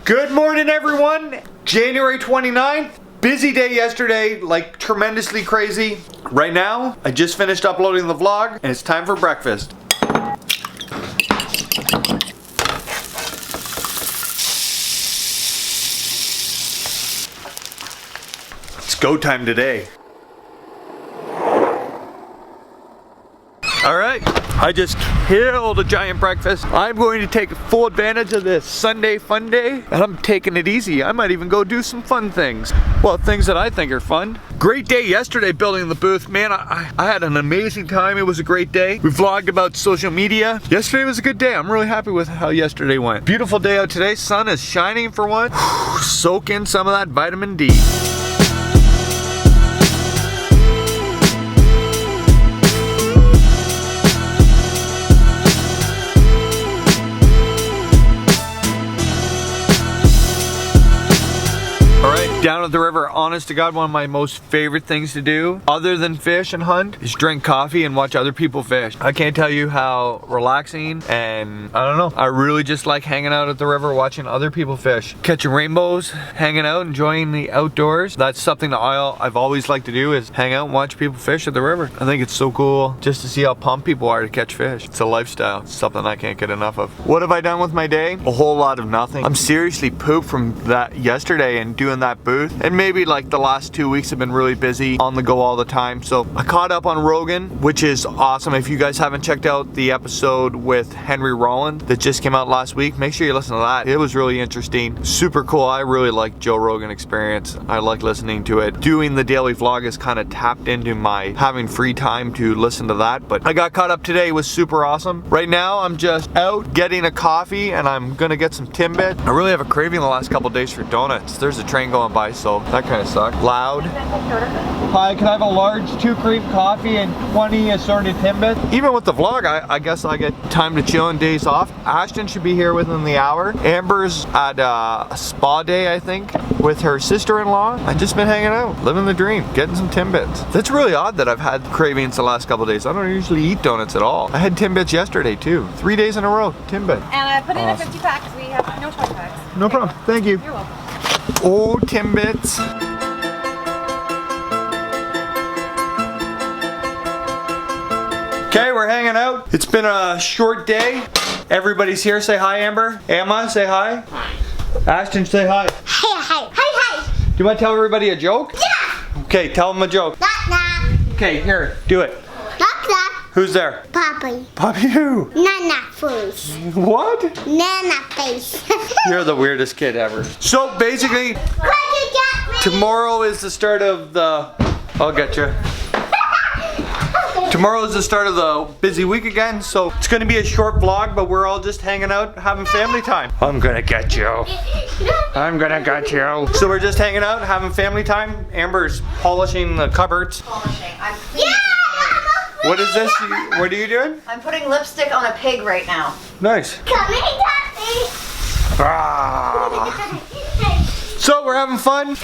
Good morning, everyone. January 29th. Busy day yesterday, like tremendously crazy. Right now, I just finished uploading the vlog and it's time for breakfast. It's go time today. Alright, I just killed a giant breakfast. I'm going to take full advantage of this Sunday fun day, and I'm taking it easy. I might even go do some fun things. Well, things that I think are fun. Great day yesterday building the booth. Man, I had an amazing time. It was a great day. We vlogged about social media. Yesterday was a good day. I'm really happy with how yesterday went. Beautiful day out today. Sun is shining for one. Soak in some of that vitamin D. Down at the river, honest to God, one of my most favorite things to do, other than fish and hunt, is drink coffee and watch other people fish. I can't tell you how relaxing, and I don't know, I really just like hanging out at the river watching other people fish. Catching rainbows, hanging out, enjoying the outdoors. That's something that I've always liked to do, is hang out and watch people fish at the river. I think it's so cool just to see how pumped people are to catch fish. It's a lifestyle. It's something I can't get enough of. What have I done with my day? A whole lot of nothing. I'm seriously pooped from that yesterday and doing that booth. And maybe like the last 2 weeks have been really busy, on the go all the time. So I caught up on Rogan, which is awesome. If you guys haven't checked out the episode with Henry Rollins that just came out last week, make sure you listen to that. It was really interesting. Super cool. I really like Joe Rogan Experience. I like listening to it. Doing the daily vlog has kind of tapped into my having free time to listen to that. But I got caught up today. It was super awesome. Right now I'm just out getting a coffee and I'm gonna get some Timbit. I really have a craving the last couple days for donuts. There's a train going by, so that kind of sucked. Loud. Hi, can I have a large 2 cream coffee and 20 assorted Timbits? Even with the vlog, I guess I get time to chill and days off. Ashton should be here within the hour. Amber's at a spa day, I think, with her sister-in-law. I've just been hanging out, living the dream, getting some Timbits. That's really odd that I've had cravings the last couple days. I don't usually eat donuts at all. I had Timbits yesterday too. 3 days in a row, Timbit. And I put in a 50 pack because we have no 20 packs. No problem, thank you. You're welcome. Oh, Timbits. Okay, we're hanging out. It's been a short day. Everybody's here. Say hi, Amber. Emma, say hi. Hi. Ashton, say hi. Hi, hi, hi, hi. Do you want to tell everybody a joke? Yeah. Okay, tell them a joke. Knock, knock. Okay, here, do it. Knock, knock. Who's there? Poppy. Poppy who? Nana face. What? Nana face. You're the weirdest kid ever. So basically, What you got me? tomorrow is the start of the... I'll get you. Tomorrow is the start of the busy week again, so it's gonna be a short vlog, but we're all just hanging out, having family time. I'm gonna get you. I'm gonna get you. So we're just hanging out, having family time. Amber's polishing the cupboards. Yeah. What is this? What are you doing? I'm putting lipstick on a pig right now. Nice. Come here, Daddy. Ah. So we're having fun.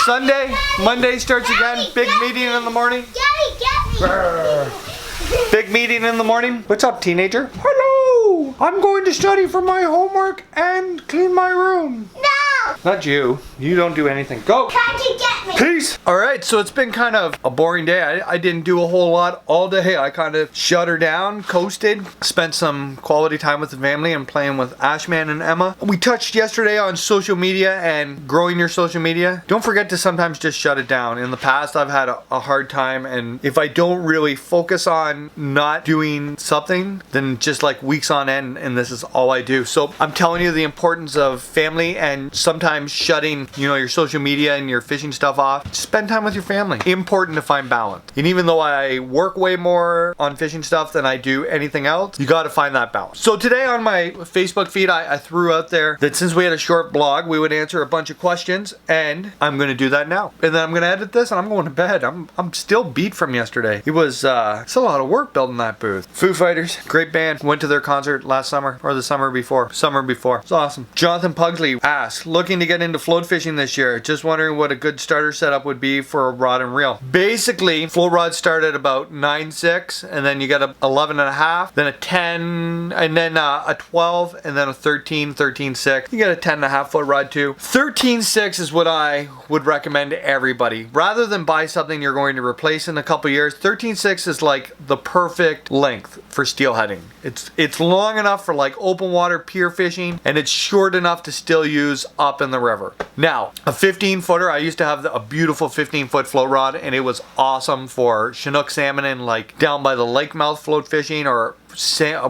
Sunday, Monday starts again. Big meeting in the morning. Daddy, get me. Big meeting in the morning. What's up, teenager? Hello. I'm going to study for my homework and clean my room. No. Not you. You don't do anything. Go. Can't you get me? Peace. All right, so it's been kind of a boring day. I didn't do a whole lot all day. I kind of shut her down, coasted, spent some quality time with the family and playing with Ashman and Emma. We touched yesterday on social media and growing your social media. Don't forget to sometimes just shut it down. In the past, I've had a hard time, and if I don't really focus on not doing something, then just like weeks on end, and this is all I do. So I'm telling you the importance of family and sometimes shutting, your social media and your fishing stuff off. Spend time with your family. Important to find balance. And even though I work way more on fishing stuff than I do anything else, you got to find that balance. So today on my Facebook feed, I threw out there that since we had a short blog, we would answer a bunch of questions, and I'm going to do that now. And then I'm going to edit this, and I'm going to bed. I'm still beat from yesterday. It was it's a lot of work building that booth. Foo Fighters, great band. Went to their concert last summer, or the summer before. It's awesome. Jonathan Pugsley asked, looking to get into float fishing this year. Just wondering what a good starter setup would be for a rod and reel. Basically, float rods start at about 9.6, and then you get a 11.5, then a 10, and then a 12, and then a 13, 13.6. You get a 10.5 foot rod too. 13.6 is what I would recommend to everybody. Rather than buy something you're going to replace in a couple years, 13.6 is like the perfect length for steelheading. It's long enough for like open water pier fishing, and it's short enough to still use up in the river. Now, a 15 footer, I used to have a beautiful 15 foot float rod, and it was awesome for Chinook salmon and like down by the lake mouth float fishing, or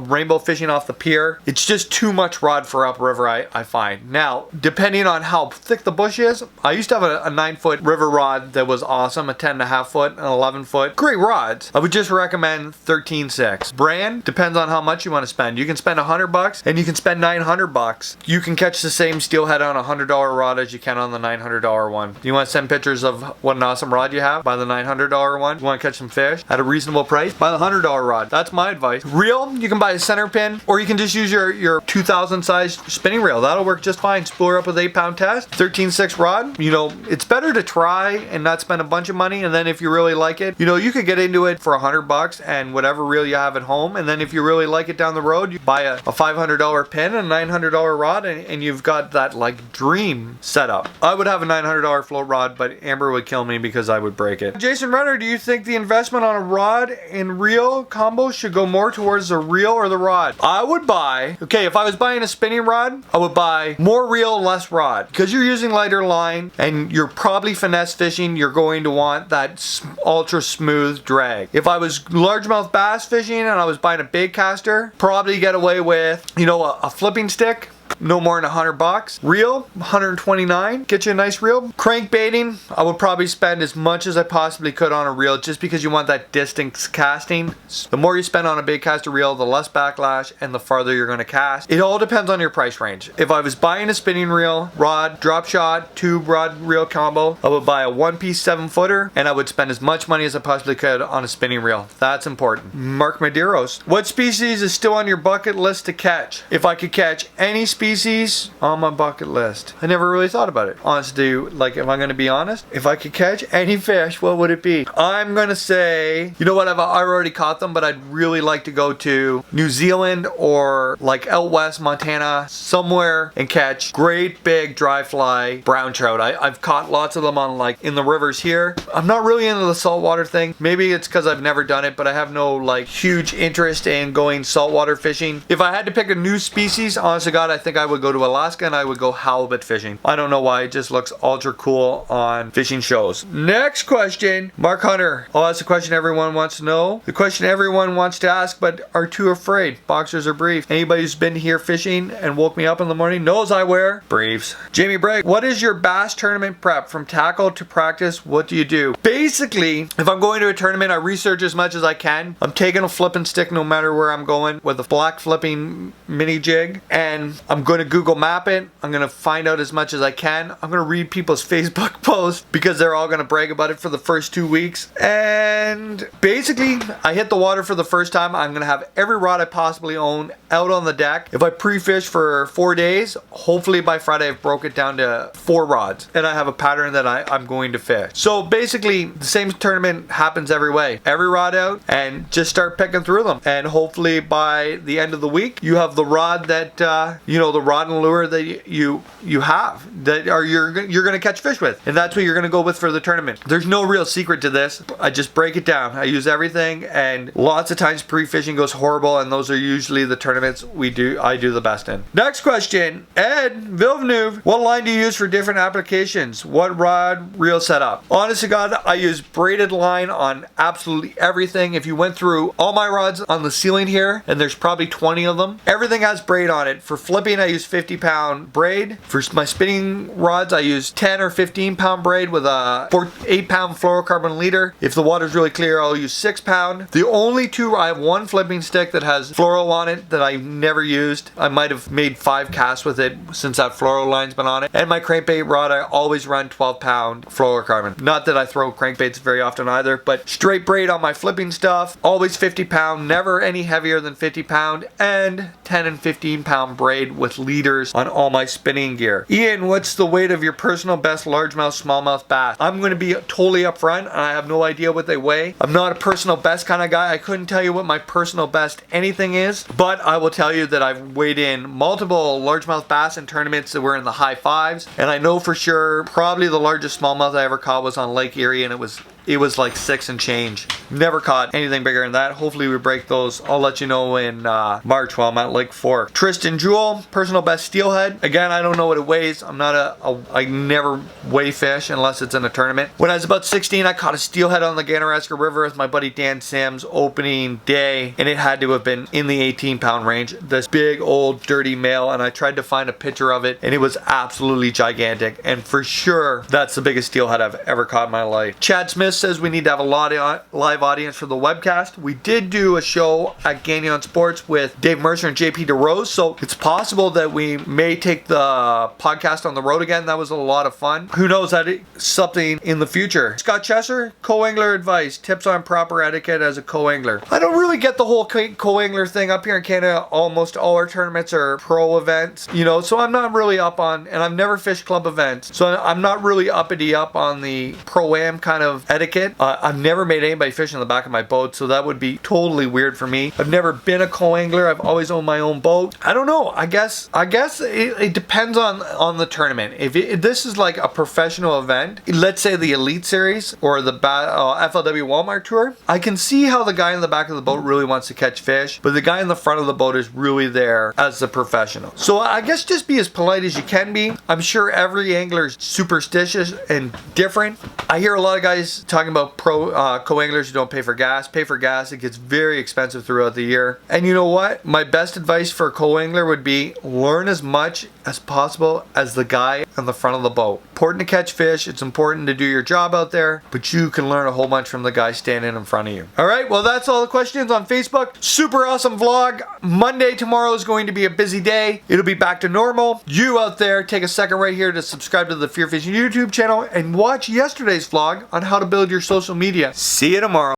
rainbow fishing off the pier. It's just too much rod for upriver, I find. Now, depending on how thick the bush is, I used to have a 9 foot river rod that was awesome, a 10.5 foot, an 11 foot. Great rods. I would just recommend 13.6. Brand, depends on how much you want to spend. You can spend $100 and you can spend $900. You can catch the same steelhead on a $100 rod as you can on the $900 one. You want to send pictures of what an awesome rod you have? Buy the $900 one. You want to catch some fish at a reasonable price? Buy the $100 rod. That's my advice. Reel, you can buy a center pin, or you can just use your 2000 size spinning reel. That'll work just fine. Spool her up with 8-pound test. 13.6 rod. You know, it's better to try and not spend a bunch of money, and then if you really like it, you know, you could get into it for $100 and whatever reel you have at home, and then if you really like it down the road, you buy a $500 pin and a $900 rod, and you've got that like dream setup. I would have a $900 float rod, but Amber would kill me because I would break it. Jason Renner, do you think the investment on a rod and reel combo should go more towards the reel or the rod? I would buy, okay, if I was buying a spinning rod, I would buy more reel, less rod, because you're using lighter line and you're probably finesse fishing. You're going to want that ultra smooth drag. If I was largemouth bass fishing and I was buying a bait caster, probably get away with, you know, a flipping stick. No more than $100. Reel, $129. Get you a nice reel. Crankbaiting, I would probably spend as much as I possibly could on a reel, just because you want that distance casting. The more you spend on a bait caster reel, the less backlash and the farther you're going to cast. It all depends on your price range. If I was buying a spinning reel, rod, drop shot, tube rod reel combo, I would buy a 1-piece 7-footer, and I would spend as much money as I possibly could on a spinning reel. That's important. Mark Medeiros, what species is still on your bucket list to catch? If I could catch any species on my bucket list. I never really thought about it. Honestly, like, if I'm going to be honest, if I could catch any fish, what would it be? I'm going to say, you know what, I've already caught them, but I'd really like to go to New Zealand or like out west, Montana, somewhere, and catch great big dry fly brown trout. I've caught lots of them on like in the rivers here. I'm not really into the saltwater thing. Maybe it's because I've never done it, but I have no like huge interest in going saltwater fishing. If I had to pick a new species, honest to God, I think I would go to Alaska and I would go halibut fishing. I don't know why, it just looks ultra cool on fishing shows. Next question, Mark Hunter. Oh, that's the question everyone wants to know. The question everyone wants to ask but are too afraid. Boxers or briefs? Anybody who's been here fishing and woke me up in the morning knows I wear briefs. Jamie Bragg, what is your bass tournament prep? From tackle to practice, what do you do? Basically, if I'm going to a tournament, I research as much as I can. I'm taking a flipping stick no matter where I'm going with a black flipping mini jig, and I'm going to Google map it. I'm going to find out as much as I can. I'm going to read people's Facebook posts because they're all going to brag about it for the first 2 weeks. And basically, I hit the water for the first time. I'm going to have every rod I possibly own out on the deck. If I pre-fish for 4 days, hopefully by Friday I've broke it down to 4 rods. And I have a pattern that I'm going to fish. So basically, the same tournament happens every way. Every rod out and just start picking through them. And hopefully by the end of the week, you have the rod that, you know, the rod and lure that you have that are you're going to catch fish with, and that's what you're going to go with for the tournament. There's no real secret to this. I just break it down. I use everything, and lots of times pre-fishing goes horrible, and those are usually the tournaments I do the best in. Next question, Ed Villeneuve, what line do you use for different applications? What rod reel setup? Honest to God, I use braided line on absolutely everything. If you went through all my rods on the ceiling here, and there's probably 20 of them, everything has braid on it. For flipping, I use 50-pound braid. For my spinning rods, I use 10 or 15-pound braid with a 8-pound fluorocarbon leader. If the water's really clear, I'll use 6-pound. The only two, I have one flipping stick that has fluoro on it that I've never used. I might have made 5 casts with it since that fluoro line's been on it. And my crankbait rod, I always run 12-pound fluorocarbon. Not that I throw crankbaits very often either, but straight braid on my flipping stuff. Always 50-pound, never any heavier than 50-pound, and 10 and 15-pound braid with with leaders on all my spinning gear. Ian, what's the weight of your personal best largemouth, smallmouth bass? I'm going to be totally upfront. I have no idea what they weigh. I'm not a personal best kind of guy. I couldn't tell you what my personal best anything is, but I will tell you that I've weighed in multiple largemouth bass in tournaments that were in the high fives, and I know for sure probably the largest smallmouth I ever caught was on Lake Erie, and it was like 6 and change. Never caught anything bigger than that. Hopefully we break those. I'll let you know in March while I'm at Lake Fork. Tristan Jewell, personal best steelhead. Again, I don't know what it weighs. I never weigh fish unless it's in a tournament. When I was about 16, I caught a steelhead on the Ganaraska River with my buddy Dan Sims opening day, and it had to have been in the 18-pound range. This big old dirty male, and I tried to find a picture of it, and it was absolutely gigantic, and for sure that's the biggest steelhead I've ever caught in my life. Chad Smith says we need to have a live audience for the webcast. We did do a show at Gagnon Sports with Dave Mercer and JP DeRose, so it's possible that we may take the podcast on the road again. That was a lot of fun. Who knows, that it's something in the future. Scott Chesser, co-angler advice, tips on proper etiquette as a co-angler. I don't really get the whole co-angler thing. Up here in Canada, almost all our tournaments are pro events, you know, so I'm not really up on, and I've never fished club events, so I'm not really uppity up on the pro-am kind of etiquette. I've never made anybody fish in the back of my boat, so that would be totally weird for me. I've never been a co-angler. I've always owned my own boat. I don't know. I guess it depends on the tournament. If this is like a professional event, let's say the Elite Series or the FLW Walmart Tour, I can see how the guy in the back of the boat really wants to catch fish, but the guy in the front of the boat is really there as the professional. So I guess just be as polite as you can be. I'm sure every angler is superstitious and different. I hear a lot of guys talking about co-anglers who don't pay for gas. Pay for gas. It gets very expensive throughout the year. And you know what? My best advice for a co-angler would be learn as much as possible as the guy on the front of the boat. Important to catch fish. It's important to do your job out there, but you can learn a whole bunch from the guy standing in front of you. All right, well, that's all the questions on Facebook. Super awesome vlog. Monday, tomorrow is going to be a busy day. It'll be back to normal. You out there, take a second right here to subscribe to the Fear Fishing YouTube channel and watch yesterday's vlog on how to build your social media. See you tomorrow.